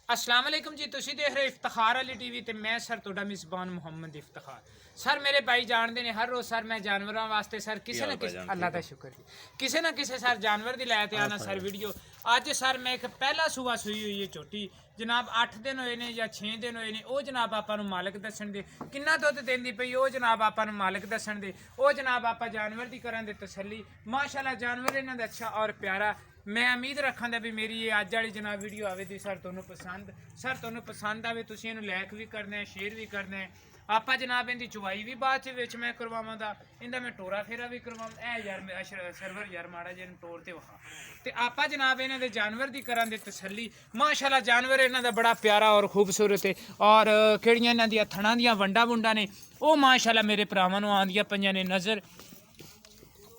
अस्सलाम वालेकुम जी, तुसी देख रहे इफ्तिखार अली टीवी ते मैं सर तुहाडा मिज़बान मुहम्मद इफ्तिखार। सर मेरे भाई जानते हैं हर रोज़ सर मैं जानवरों वास्ते सर किसी ना किसी अल्लाह का शुक्र जी किसी ना किसी सर जानवर दी लैते आना सर वीडियो। अज सर मैं एक पहला सूआ सूई हुई है झोटी जनाब 8 दिन होए ने या 6 दिन होए ने वो जनाब आपां नूं मालक दस्सण दे किन्ना दुध देंदी पई वो जनाब आपां नूं मालक दस्सण दे वो जनाब आपां जानवर दी करां दे तसल्ली। माशाअल्लाह जानवर इन्हां दा अच्छा और प्यारा। मैं उम्मीद रखा भी मेरी ये अज वाली जनाब वीडियो आवे दी सर तुहानूं पसंद आवे तुसीं इहनूं लाइक भी करना है शेयर भी करना है। आपा जनाब इनकी चुवाई भी बाद च मैं करवावां दा इंदा मैं टोरा फेरा भी करवावां ऐ यार मैं सर्वर यार माड़ा जिहा टोर ते वखा ते आपा जनाब इन्हां दे जानवर दी करां दे तसल्ली। माशाअल्लाह जानवर इन्हां दा बड़ा प्यारा और खूबसूरत है और किहड़ियां इन्हां दियां थणां दियां वंडा वुंडा ने वो माशाअल्लाह मेरे भरावां नूं आंदियां पईयां ने नज़र।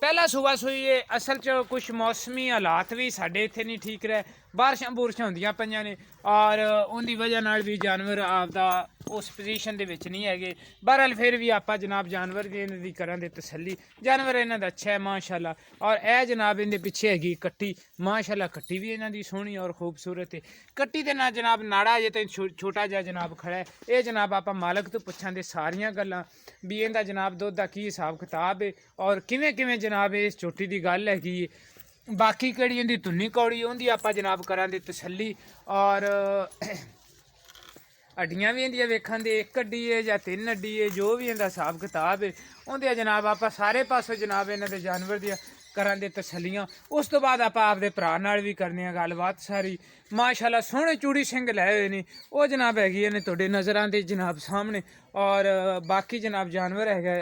पहला सूबा सूई है असल च कुछ मौसमी हालात भी साढ़े इत्थे नहीं ठीक रहे बारिशां बुरशां होंदियां पईयां ने और उनकी वजह नाल भी जानवर आपदा उस पोजीशन दे विच नहीं है। बहरहाल फिर भी आपा जनाब जानवर दी करां दे तसल्ली। जानवर इन्हां दा अच्छा है माशाअल्लाह और ए जनाब इनके पिछे हैगी कट्टी माशाअल्लाह कट्टी भी इन्हां दी सोहनी और खूबसूरत है। कट्टी दे ना जनाब नाड़ा अजे तो छोटा जिहा जनाब खड़ा है ये जनाब आपा मालक तो पुछां दे सारियां गल्लां भी इहदा जनाब दुध दा की हिसाब किताब है और किवें किवें जनाब इस झोटी दी गल हैगी। बाकी केड़ी इहदी धुन्नी कौड़ी उहदी आपां जनाब करां दे तसल्ली और हड्डियां भी इंदियां वेखण दे एक हड्डी है या 3 हड्डी है जो भी इहदा हिसाब किताब है उहदे जनाब आपां सारे पासों जनाब इन्हां दे जानवर दियां करां दे तसल्लियां। उस तो बाद आपां आपदे भरा नाल भी करने गलबात सारी। माशाअल्लाह सोहणे चूड़ी सिंह लाए हुए ने वो जनाब हैगी ने तुहाडे नज़रां दे जनाब सामने और बाकी जनाब जानवर हैगा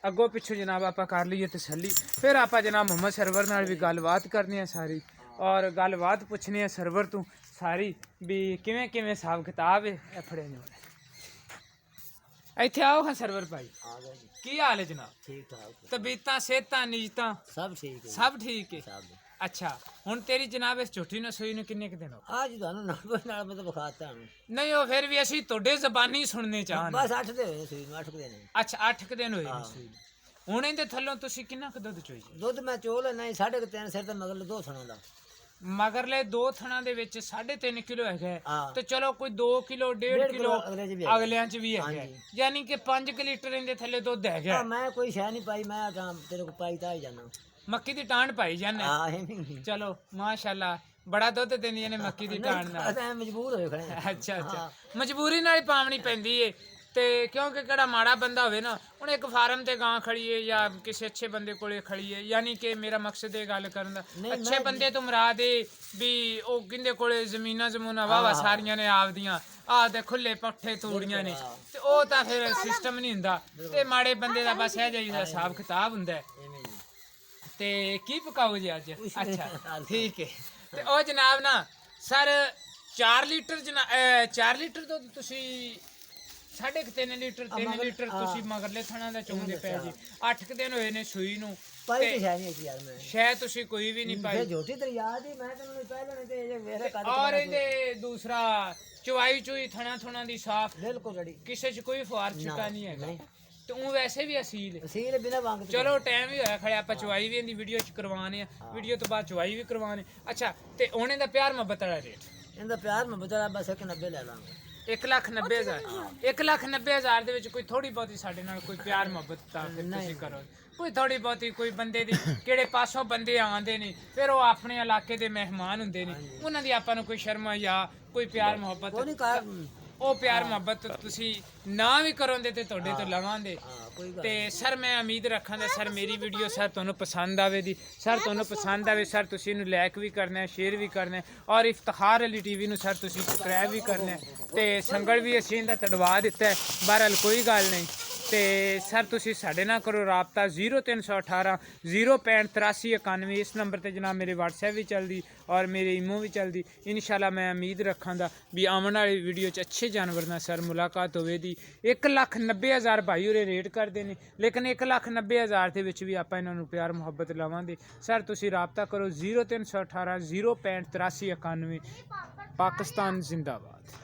अगों पिछों जनाब आप कर लीए तसल्ली। फिर आप जनाब मोहम्मद सरवर नाल भी गलबात करने सारी और गलबात पुछने सरवर तू सारी भी किवें किवें हिसाब किताब है फड़े ने इत्थे आओ हाँ सरवर भाई की हाल है जनाब? ठीक ठाक तबीयतां सेहतां नीयतां सब ठीक है सब ठीक है। सब अच्छा हुण तेरी जनाब इस झोटी ने सूई ने किन्ने दिन हो आज ਤੁਹਾਨੂੰ ਨਾਲ ਮੈਂ ਤਾਂ ਬਖਾਤਾ ਹਾਂ नहीं हो फिर भी असी तोड़े जबानी सुनने चाहने ਬਸ 8 ਦੇ ਹੋਏ ਸੂਈ 8 ਦੇ ਨੇ अच्छा 8 दिन होए ने सूई ਨੂੰ। ਹੁਣ ਇਹਦੇ ਥੱਲੋਂ ਤੁਸੀਂ ਕਿੰਨਾ ਕੁ ਦੁੱਧ ਚੋਈ ਦੁੱਧ ਮੈਂ ਚੋਲ ਨਹੀਂ 3.5 ਸਿਰ ਤੇ ਮਗਰ ਦੋ ਥਣਾਂ ਦਾ ਮਗਰਲੇ ਦੋ ਥਣਾਂ ਦੇ ਵਿੱਚ 3.5 ਕਿਲੋ ਹੈਗਾ ਹਾਂ। ਤੇ ਚਲੋ ਕੋਈ 2 ਕਿਲੋ 1.5 ਕਿਲੋ ਅਗਲੇ ਚ ਵੀ ਹੈਗਾ। ਅਗਲਿਆਂ ਚ ਵੀ ਹੈਗਾ ਹਾਂਜੀ। ਯਾਨੀ ਕਿ 5 ਲੀਟਰ ਇਹਦੇ ਥੱਲੇ ਦੁੱਧ ਹੈਗਾ। ਮੈਂ ਕੋਈ ਸ਼ੈ ਨਹੀਂ ਪਾਈ ਮੈਂ ਤਾਂ ਤੇਰੇ ਕੋ ਪਾਈ ਤਾਂ ਹੀ ਜਾਣਾ ਮੱਕੀ ਦੀ ਟਾਂਡ ਪਾਈ ਜਾਂਦੇ ਹਾਂ ਐਵੇਂ ਚਲੋ ਮਾਸ਼ਾਅੱਲਾ ਬੜਾ ਦੁੱਧ ਦਿੰਦੀਆਂ ਨੇ ਮੱਕੀ ਦੀ ਟਾਂਡ ਨਾਲ। ਅਸੀਂ ਮਜਬੂਰ ਹੋਏ ਖੜੇ ਹਾਂ। ਅੱਛਾ ਅੱਛਾ ਮਜਬੂਰੀ ਨਾਲ ਹੀ ਪਾਵਣੀ ਪੈਂਦੀ ਏ ਤੇ ਕਿਉਂਕਿ ਕਿਹੜਾ ਮਾੜਾ ਬੰਦਾ ਹੋਵੇ ਨਾ ਹੁਣ ਇੱਕ ਫਾਰਮ ਤੇ ਗਾਂ ਖੜੀ ਹੈ ਜਾਂ ਕਿਸੇ ਅੱਛੇ ਬੰਦੇ ਕੋਲੇ ਖੜੀ ਹੈ ਯਾਨੀ ਕਿ ਮੇਰਾ ਮਕਸਦ ਇਹ ਗੱਲ ਕਰਨ ਦਾ ਅੱਛੇ ਬੰਦੇ ਤੋਂ ਮੁਰਾਦ ਏ ਵੀ ਉਹ ਕਿੰਦੇ ਕੋਲੇ ਜ਼ਮੀਨਾਂ ਜ਼ਮੂਨਾਂ ਵਾਵਾ ਸਾਰੀਆਂ ਨੇ ਆਪਦੀਆਂ ਆਹ ਤੇ ਖੁੱਲੇ ਪੱਠੇ ਤੂੜੀਆਂ ਨੇ ਤੇ ਉਹ ਤਾਂ ਫਿਰ ਸਿਸਟਮ ਨਹੀਂ ਹੁੰਦਾ ਤੇ ਮਾੜੇ ਬੰਦੇ ਦਾ ਬਸ ਇਹ ਜਿਹਾ ਹਿਸਾਬ ਕਿਤਾਬ ਹੁੰਦਾ ਤੇ ਕੀ ਪਕਾਓ ਜੀ ਅੱਜ? ਅੱਛਾ ਠੀਕ ਹੈ ਤੇ ਉਹ ਜਨਾਬ ਨਾ ਸਰ 4 ਲੀਟਰ 4 ਲੀਟਰ ਦੁੱਧ ਤੁਸੀਂ 3.5 ਲੀਟਰ 3 ਲੀਟਰ ਤੁਸੀਂ ਮਗਰਲੇ ਥਣਾ ਦਾ ਚੋਂਦੇ ਪਏ ਜੀ 8 ਦਿਨ ਹੋਏ ਨੇ ਸੂਈ ਨੂੰ ਪਾਈ ਤੇ ਸ਼ੈ ਨਹੀਂ ਯਾਰ ਮੈਂ ਸ਼ਾਇਦ ਤੁਸੀਂ ਕੋਈ ਵੀ ਨਹੀਂ ਪਾਈ ਝੋਟੀ ਤੇ ਯਾਦ ਹੀ ਮੈਂ ਤੈਨੂੰ ਪਹਿਲਾਂ ਨੇ ਤੇ ਇਹ ਵੇਰੇ ਕੱਢ ਔਰ ਇਹਦੇ ਦੂਸਰਾ ਚੁਆਈ ਚੂਈ ਥਣਾ ਥੁਣਾ ਦੀ ਸਾਫ ਬਿਲਕੁਲ ਜੜੀ ਕਿਸੇ ਚ ਕੋਈ ਫਾਰ ਚਿਕਾ ਨਹੀਂ ਹੈਗਾ ਤੇ ਉਹ ਵੈਸੇ ਵੀ ਅਸੀਲ ਅਸੀਲ ਬਿਨਾ ਵਾਂਗ ਚਲੋ ਟਾਈਮ ਵੀ ਹੋਇਆ ਖੜੇ ਆਪਾਂ ਚੁਆਈ ਵੀ ਇਹਦੀ ਵੀਡੀਓ ਚ ਕਰਵਾਣੇ ਆ ਵੀਡੀਓ ਤੋਂ ਬਾਅਦ ਚੁਆਈ ਵੀ ਕਰਵਾਣੇ। ਅੱਛਾ ਤੇ ਉਹਨੇ ਦਾ ਪਿਆਰ ਮੁਹੱਬਤ ਵਾਲਾ ਰੇਟ ਇਹਦਾ ਪਿਆਰ ਮੈਂ ਬਚਾ ਬਸ 190 ਲੈ ਲਾਂਗੇ 1,90,000 1,90,000 ਦੇ ਵਿੱਚ ਕੋਈ ਥੋੜੀ ਬਹੁਤੀ ਸਾਡੇ ਨਾਲ ਕੋਈ ਪਿਆਰ ਮੁਹੱਬਤ ਤਾਂ ਫਿਰ ਤੁਸੀਂ ਕਰੋ ਕੋਈ ਥੋੜੀ ਬਹੁਤੀ ਕੋਈ ਬੰਦੇ ਦੀ ਕਿਹੜੇ ਪਾਸੋਂ ਬੰਦੇ ਆਉਂਦੇ ਨੇ ਫਿਰ ਉਹ ਆਪਣੇ ਇਲਾਕੇ ਦੇ ਮਹਿਮਾਨ ਹੁੰਦੇ ਨੇ ਉਹਨਾਂ ਦੀ ਆਪਾਂ ਨੂੰ ਕੋਈ ਸ਼ਰਮ ਜਾਂ ਕੋਈ ਪਿਆਰ ਮੁਹੱਬਤ ਉਹ ਨਹੀਂ ਕਰ ਉਹ ਪਿਆਰ ਮੁਹੱਬਤ ਤੁਸੀਂ ਨਾ ਵੀ ਕਰੋਂਦੇ ਤੇ ਤੁਹਾਡੇ ਤੋਂ ਲਵਾਂਗੇ ਤੇ ਸਰ ਮੈਂ ਉਮੀਦ ਰੱਖਾਂਗਾ ਸਰ ਮੇਰੀ ਵੀਡੀਓ ਸਰ ਤੁਹਾਨੂੰ ਪਸੰਦ ਆਵੇ ਦੀ ਸਰ ਤੁਹਾਨੂੰ ਪਸੰਦ ਆਵੇ ਸਰ ਤੁਸੀਂ ਇਹਨੂੰ ਲਾਈਕ ਵੀ ਕਰਨਾ ਸ਼ੇਅਰ ਵੀ ਕਰਨਾ ਔਰ ਇਫਤਿਖਾਰ ਅਲੀ ਟੀਵੀ ਨੂੰ ਸਰ ਤੁਸੀਂ ਸਬਸਕ੍ਰਾਈਬ ਵੀ ਕਰਨਾ ਤੇ ਸੰਗਲ ਵੀ ਅਸੀਂ ਇਹਦਾ ਤੜਵਾ ਦਿੱਤਾ ਬਹਰਹਾਲ ਕੋਈ ਗੱਲ ਨਹੀਂ ਤੇ ਸਰ ਤੁਸੀਂ ਸਾਡੇ ਨਾਲ ਕਰੋ ਰਾਬਤਾ 0318 0658391 ਇਸ ਨੰਬਰ ਤੇ ਜਨਾਬ ਮੇਰੇ WhatsApp ਵੀ ਚੱਲਦੀ ਔਰ ਮੇਰੇ ਈਮੋ ਵੀ ਚੱਲਦੀ ਇਨਸ਼ਾਅੱਲਾ ਮੈਂ ਉਮੀਦ ਰੱਖਾਂਗਾ ਵੀ ਆਉਣ ਵਾਲੀ ਵੀਡੀਓ 'ਚ ਅੱਛੇ ਜਾਨਵਰ ਨਾਲ ਸਰ ਮੁਲਾਕਾਤ ਹੋਵੇਗੀ। 1,90,000 ਭਾਈ ਉਰੇ ਰੇਟ ਕਰਦੇ ਨੇ ਲੇਕਿਨ 1,90,000 ਦੇ ਵਿੱਚ ਵੀ ਆਪਾਂ ਇਹਨਾਂ ਨੂੰ ਪਿਆਰ ਮੁਹੱਬਤ ਲਵਾਂਗੇ। ਸਰ ਤੁਸੀਂ ਰਾਬਤਾ ਕਰੋ 0318 0658391 ਪਾਕਿਸਤਾਨ ਜ਼ਿੰਦਾਬਾਦ।